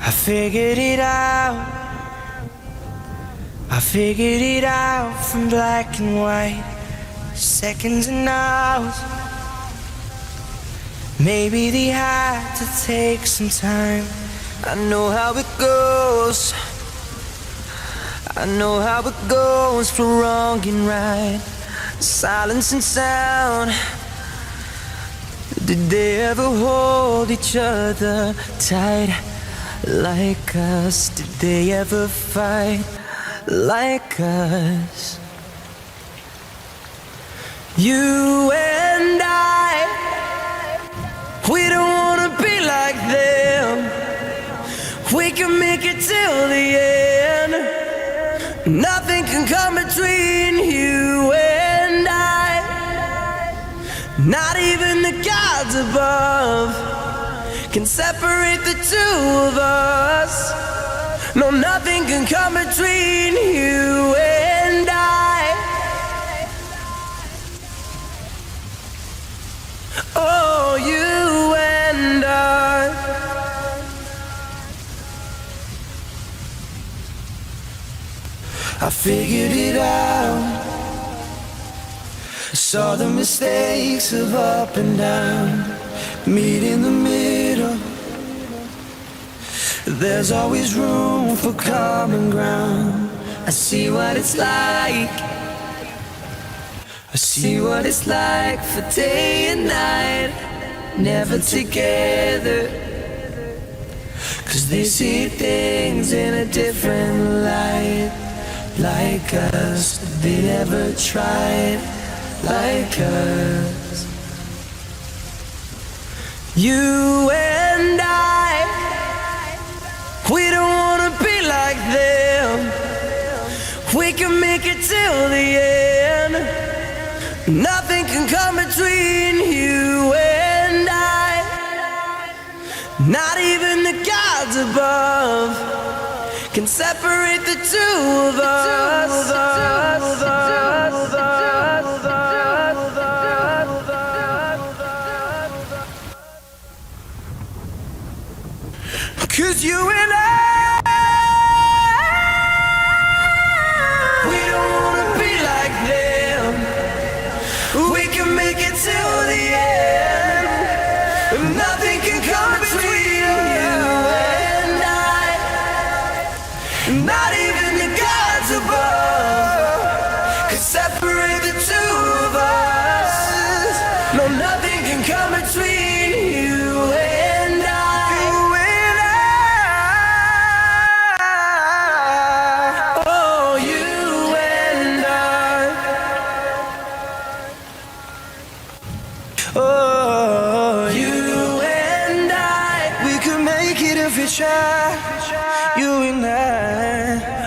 I figured it out. I figured it out from black and white, seconds and hours. Maybe they had to take some time. I know how it goes. I know how it goes for wrong and right, silence and sound. Did they ever hold each other tight like us? Did they ever fight like us? You and I, we don't wanna be like them. We can make it till the end. Nothing can come between you and I. Not even the gods above can separate the two of us. No, nothing can come between you and I. Oh, you and I. I figured it out. Saw the mistakes of up and down. Meet in the middle. There's always room for common ground. I see what it's like. I see what it's like for day and night, never together. 'Cause they see things in a different light, like us. They never tried like us. You and I, we don't wanna be like them. We can make it till the end. Nothing can come between you and I. Not even the gods above can separate the two of us. 'Cause you and I, we don't wanna be like them. We can make it till the end. Nothing can come between you and I. Not even the gods above can separate the two of us. No, nothing can come between you and I. You and I. Oh, you and I. Oh, you and I. We could make it if we try. You and I.